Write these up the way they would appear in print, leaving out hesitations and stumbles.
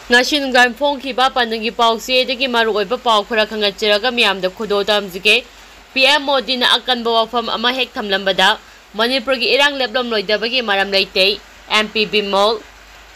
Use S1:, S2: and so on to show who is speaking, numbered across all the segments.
S1: Ngasi nungam phongkhiba pandangi pause dagi maruoiba pau khara khangatchiraga miyamda khudo tamjige PM Modi na akanba wafam ama hek thamlambada Manipur gi irang leblom loidabagi maram leite MP Bimol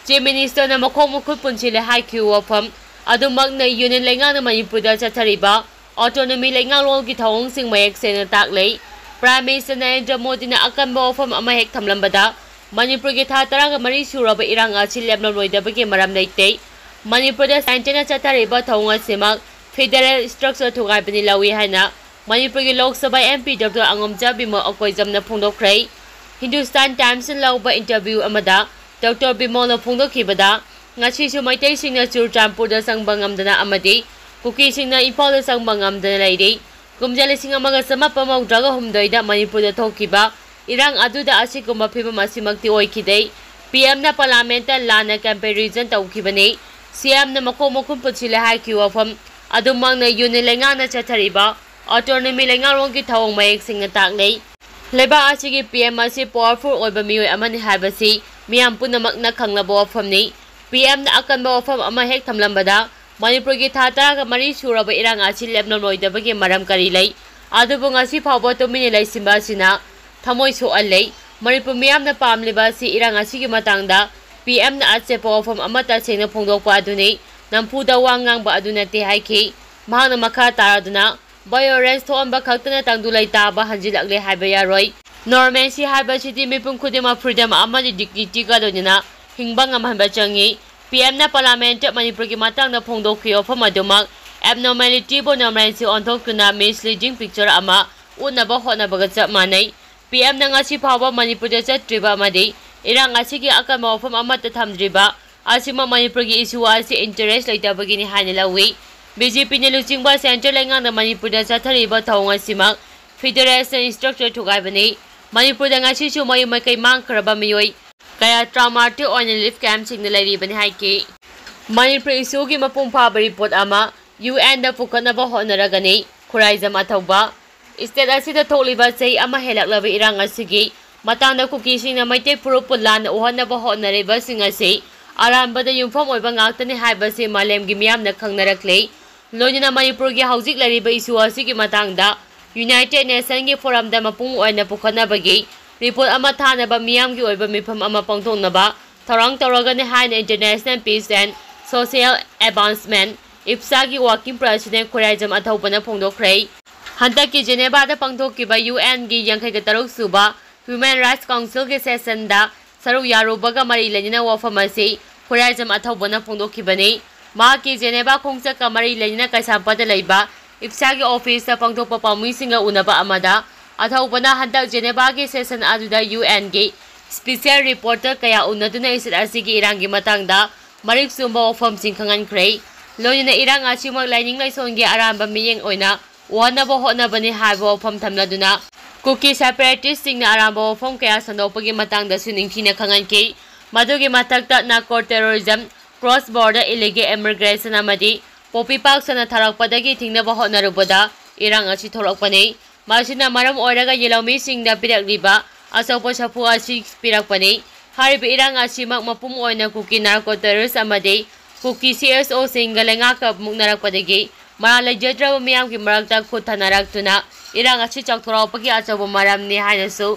S1: Chief Minister na makhong mukhut punchile haikhu wafam adumak na union lenga na Manipur da chathariba autonomy lenga rol gi thawong sing mayek sena taklei Prime Minister Narendra Modi na akanba wafam ama hek thamlambada Manipur gi tha taraga mari suraba irang achil leblom loidabagi maram leite Manipur da Santana Chathariba Thonga Simak Federal Structure Thugai Bani Lawi Hana Manipur gi Lok Sabha MP Dr. Angomja Bimol Akoizam na phongdokhrei Hindustan Times lauba interview amada Dr. Bimol na phongdokhibada ngasi su maitai singna Churchampur da sangbangamdana amadi kuki singna Impal da sangbangamdana leiri kumjali singa maga samapa mawdraga humdoida Manipur da thokiba irang aduda asiguma phibam asimakti oikidei PM na parliamenta lana comparison tawkhibani CM na makhong puchile haikhu wafam adumang na union lenga na chathariba autonomy lenga rong ki thawong mayek singna taklei leba asigi PM asi powerful oiba miyoi amani habasi miyam punamak na khanglaba wafamni PM na akanba wafam ama hek thamlambada Manipur gi thata ga mari suraba irang asi lebnom loidabagi maram kari lei adubu ngasi phawba tumini lei simba sina thamoi so allei Manipur miyam na pamliba si irang asi gi matangda PM na atse pawafam amata sengna phongdokpa aduni nampuda wangang ba aduna te haiki mahana makha taraduna violence thomba khaktana tangdulai taba hanjilagle haiba yaroi normal si haiba sidi mipum khudima freedom amani dignity ga donina hingbang amhanba changi PM na parliament Manipur gi matang na phongdokhiyo phamadumak abnormality bo normalcy onthokuna misleading picture ama unaba hona baga chap manai PM na ngasi phawba Manipur da chatriba amadi irang asigi akama wafam amata thamdriba asima Manipur gi issue asi interest leitabagi ni hanelawi BJP ne luchingba central lenga na Manipur da chathariba thawng asima federation structure thugaibani Manipur da ngasi chu mai kai mang khraba miyoi kaya traumatic on relief camp sing leiri bani haiki Manipur issue gi mapung pha report ama UN da pukhanaba honaragani khuraizam athauba state asida tholiba sei ama helaklaba irang asigi matangda kuki singna maite purupu lan ohanaba honareba singasi arambada yumfam oiba ngaktani haibasi malemgi miyamna khangnarakle loinina Manipur gi haujik lariba issue asigi matangda United Nations gi forum da mapung oina pukhanabagi report ama thanaba miyamgi oiba mifam ama pangthongnaba tharang tawragani haina International Peace and Social Advancement IPSA gi working president Khuraijam athaubana phongdokhrei handaki Geneva da pangthokiba UN gi 63 suba Human Rights Council ke session da saru yarubaga mari lenina wafamasi Khuraijam athaubana phongdokhibani ma ki Geneva khongcha kamari lenina kaisampada leiba IPSA gi office da pangthokpa pamuisinga unaba amada athaubana handak Geneva ke session aduda UN gi special reporter kaya unaduna isit asigi irangi matangda marik sumba wafam singkhangan krei loina irang asimak lining laisongi aramba miyeng oina wanaba honabani haiba wafam thamladuna Kuki separatist singna aramba wafam kaya sandopagi matangda suningthina khanganki madugi mathakta narco terrorism cross border illegal immigration amadi popi park sana tharakpadagi thingnaba honarubada irang asi thorakpani masina maram oiraga yelawmi singda pirakliba asopa sapu asi pirakpani hariba irang asimak mapum oina kuki narco terrorist amadi kuki CSO singa lenga ka muknarakpadagi maralai jadraba miyamgi marakta khuthanaraktuna irang asi chakthorapagi achaba maramni hainasu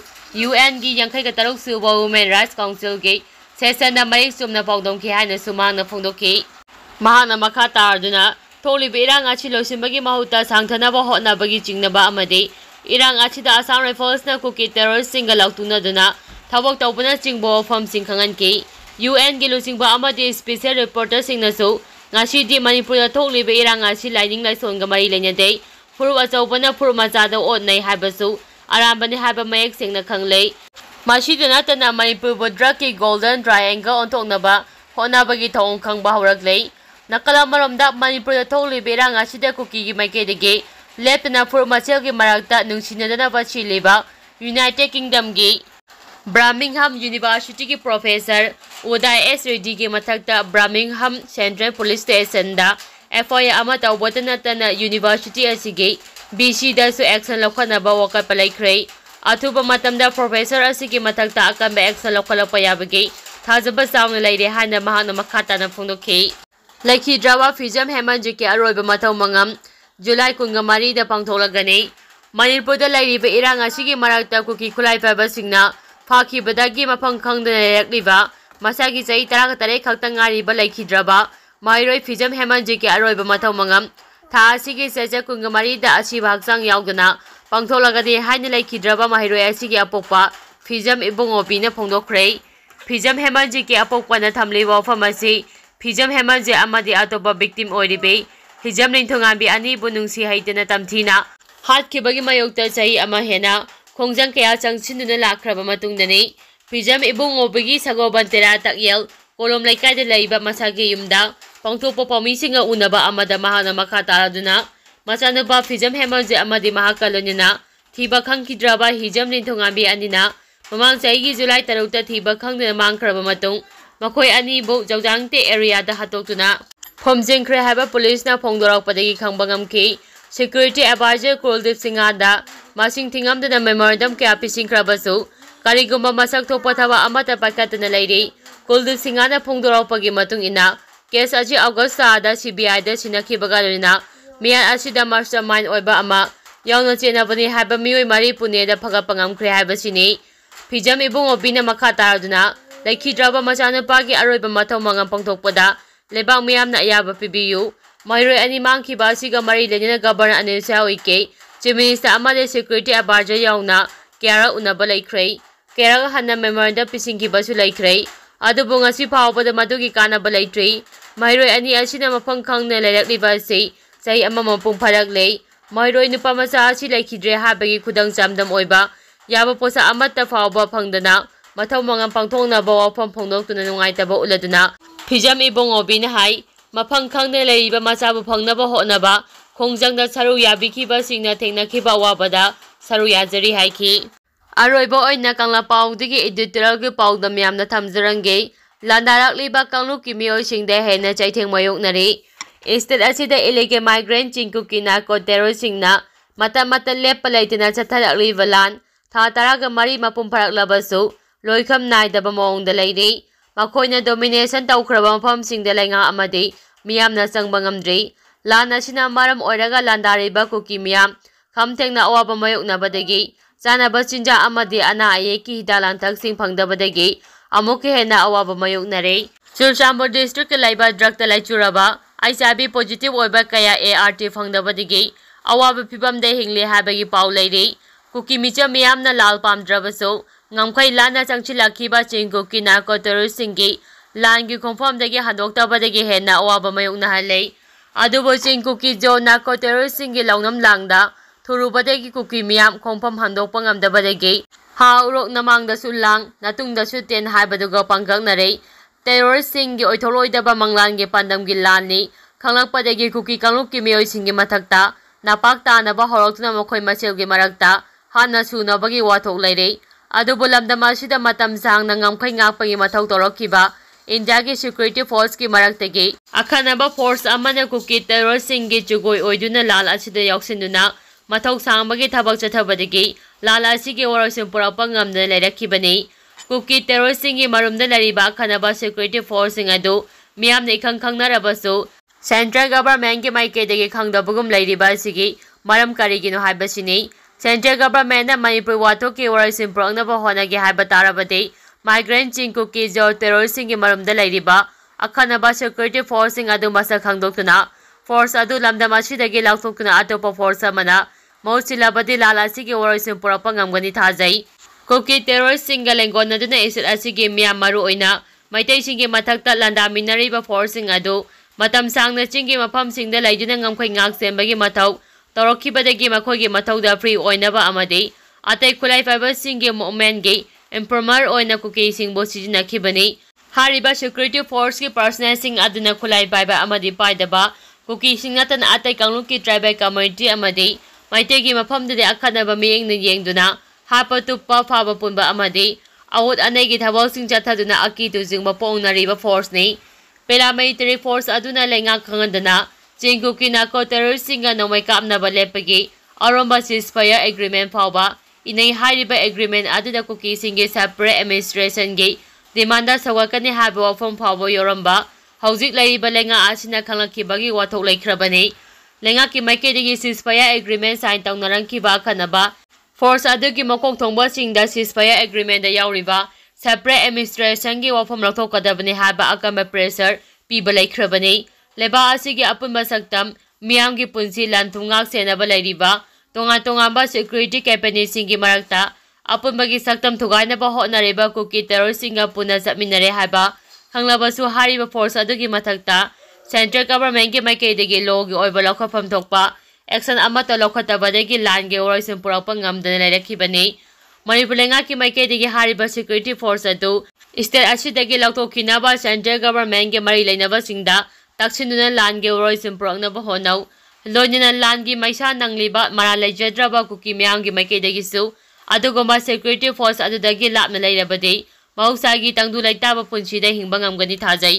S1: UN gi 63 suba Women Rights Council gi session da marik sumna pawdongki hainasu mangna phongdokki mahana makha tarduna tholiba irang asi loisinbagi mahuta sangthanaba hotnabagi chingnaba amadi irang asi da Assam Rifles na kuki terrorist singa lautuna thabok tawbana chingbo wafam singkhanganki UN gi luchingba amadi special reporter singnasu ngasi di Manipur da tholiba irang asi lining laisonga mari lenyade Furu achobana furu machada otnai haibasu arambani haiba mayek singna khanglei masiduna tana Manipur bodra ki golden triangle ontoknaba honabagi thong khangba hawraklei nakala maromda Manipur da tholiba irang asida kuki gi maikedige leptana furu machel gi marakta nungsinadana bachiliba United Kingdom gi Birmingham University ki professor Uday S Reddy gi mathakta Birmingham Central Police Station da FIR ama tawbotana tana University asigi BC da su action lokhanaba wakal palaikrei athuba matamda professor asigi mathakta akamba action lokhalapa yabagi thajaba saung leire hana mahana makhata na phongdokhi Laikhidraba Fijam Hemanjiki Aroiba Matau Mangam, July Kungamari the Pangtolagani, Manipurda Laiba Irang Asigi Marakta Kuki Kulai Faba Singna, Paki Badagi Mapangkang the darakliba, Masagi Sai Tarakatare Katangari Balaikidraba, Mairoi Fijam Hemanjiki Aroiba Matau Mangam, Ta Asigi Saja Kungamari the Ashibaksang Yaugana, Pangtolagadi Haini Laikidraba Mahiro Asigi Apopa, Fijam Ibungopina Pongdokre, Fijam Hemanjiki Apopana Tamli Wafamasi, Fijam Hemanji Amadi Atoba victim Oribe, Hijam Nintongambi Ani Bunungsi Haitana Tamtina, Hat Kibagi Mayokta Sai Ama henna, Kongjang Kaya Changchinuna Lakraba Matungdani, Fijam Ibung Obigi Sagoban Tera Takyel, Kolom Laikai de Laiba Masagi Yumda, Pangtupo Pomisinga Unaba Amada Mahana Makataraduna, Masanaba Fijam Hemanji Amadi Mahakalonina, Tiba Kankidraba Hijam Nintongambi Anina, Mamang Saigi July Taruta Tiba Kang the Mankraba Matung, Makoi ani bo Jawdangte area da hatokuna Phomjingkre haba police na phongdorok padagi khangbangam ki security advisor Kuldip Singada masing thingam da memorandum ke apisingkrabasu karigumba masak thokpa thaba amata pakatna leiri Kuldip Singada phongdorok pagi matung ina case aji August da CBI da sinakhi bagalina miyan asida mastermind oiba ama yauna chena bani haba miyoi mari pune da phaga pangam kre haba sini Fijam ibung obina makha taraduna Laikhidraba Machanupagi Aroiba Matau Mangam Pangtokpada, Lebang Miamna Ayaba Pibiu, Mairo Ani Manki Basiga Mari Lenina Governor Anisa Wike, Chiminista Amade Security Abarja Yauna, Kiara Unaba Laikre, Kera Hana Memoranda Pisinki Basu Laikre, Adubunga Sipa over the Madugi Kana Balaitre, Mairo Ani Ashina Mapangkang Darakliba say, Say Amamapung Padagle, Mairo Nupamasa Laikhidre Habagi Kudang Zamdam Oiba, Yabaposa Amata Fauba Pangdana. Matau Mangang Pangtongna Bawa Pongdok to Nungaitaba Uladuna, Fijam Ibong Obin Hai, Mapangkang de Laiba Masabu Pangnaba Honaba, Kongjang da Saru Yabikiba Singna Tena Kiba Wabada, Saru Yazari Haiki. Aroibo Oina Kangla Pau Digi Editorial Pau the Miamna Tamzarange, Landarakliba Kangluki miyoi singda henna cheitheng mayoknari. Instead asida ilege migrant chingkuki narco terror singna, mata lepa laitina chatharakliba lan, tha taraga mari mapum pharaklabasu, Loikam naidaba maong da leiri, makoina domination taukraba mafamsingda lainga amadi, miyamna sangba ngamdri, lan asina maram oiraga landariba kuki miyam, khamthengna awaba mayoknabadagi, chanaba chinja amadi ana ayeki hidalantaksing phangdabadagi, amuki henna awaba mayoknare. Churchambo district laiba drug ta laicuraba, ICB positive oiba kaya ART phangdabadagi, awaba pibamda hingle habagi pau leiri, kuki micha miyamna lal pamdrabaso, Ngamkai lana changchilakiba chingkuki narco terroristingi langi konformdagi handoktabadagi henna awaba mayokna halei adubo chingkuki jo narco terroristingi launam langda thurubadagi kuki miyam konform handokpa ngamdabadagi ha urok namangda sulang natungda suten haibaduga panggangnare terroristingi oitholoidaba manglangi pandamgi lani khanglakpadagi kuki kanglukki miyoisingi mathakta napakta naba horoktuna mokhoi maselgi marakta hana sunabagi wathok leire Adubulamda masida matam sang nangamkai ngakpangi mathau torokiba India ki security force ki maraktagi akhanaba force amana kuki terror singi jugoi oiduna lal asida yaksinduna mathau sangbagi thabak chathabadagi lal asigi warasim purapa ngamna leirakibani kuki terror singi marumda lariba akhanaba security force adu miyamna ikhang khangnarabasu central government ki maikedagi khangdabugum leiriba asigi maram karigino haibasini Central government na Manipur wathok ki warasim purangna honagi haiba tarabadi migrant chingkuki jo terroristing ki marumda leiriba akhanaba security force adu masa khangdoktuna force adu lamda masidagi lautokuna atopa force amana mausilabadi lalasi ki warasim purapa ngamgani thajai kuki terroristing ga lengon aduna isil asigi miyam maru oina maitai singi mathakta landaminariba force adu matam sangna chingi mafam singda laiduna ngamkhoi ngak sembagi mathau Torokibadagi makogi matauda free oinaba amadi atai kulai fiber singi movement gi impromer oina kuki singbo sizinakibani hariba security force ki personnel sing aduna kulai baiba amadi paidaba kuki singnatan atai kangluki tribal community amadi maitegi mafamdade akhanaba miyengna yengduna hapa tuppa phaba punba amadi awut anegi thabal sing chathaduna aki tujingba pongnariba force ni paramilitary force aduna lenga khangandana Chingkuki narco terroristinga nomai kapnaba lepagi aromba ceasefire agreement fauba inai hariba agreement aduda kuki singi separate administration gi demanda sawakani haba wafam fauba yoromba हौजिक लैरिबा लेंगा आसिना खंगलखिबगी वाथोक लैख्रबनी लेंगा की माइकेदगी ceasefire agreement sign तौनरंखिबा खनबा force अदुगी मकोक थोंबा सिंगदा सीजफायर एग्रीमेंट दा यावरिबा सेपरेट एडमिनिस्ट्रेशन की वाफम लौथोकदबनी हाबा अकम प्रेशर पीबा लैख्रबनी लेबा असिगी अपुनबा सक्तम मियामगी पुंसी लानथुंगाक सेनबा लैरिबा तोंगा सिक्योरिटी कैपेनिसिंगी मरक्ता अपुनबगी सक्तम थुगाइनबा होटनरेबा कुकी टेररिस्टिंगा पुना चटमिनरे हाबा खंगलबसु हारिबा फोर्स अदुगी मथक्ता सेंट्रल गवर्नमेंट की माइकेदगी लोगी ओइबा लौखफम थोकपा एक्शन अमता लौखतबदगी लानगे ओरइसिन पुरक्पा ngamdana लैरखिबनी मणिपुर लेंगा की माइकेदगी हारिबा सिक्योरिटी फोर्स अदु स्टेट असिदगी लौथोखिनबा सेंट्रल गवर्नमेंट के मरी लेनबा सिंगदा तक्सिनुना लानगे ओरइसिन पुरक्नबा होनौ लोइनना लानगी मैसा नंगलिबा मरा लेजद्रबा कुकी म्यांगी माइकेदगिसु अदुगुम्बा सिक्योरिटी फोर्स अदुदगी लापना लैरबदी महौसागी तंगदु लैताबा पुंसीदा हिंबा ngamgani थाजै।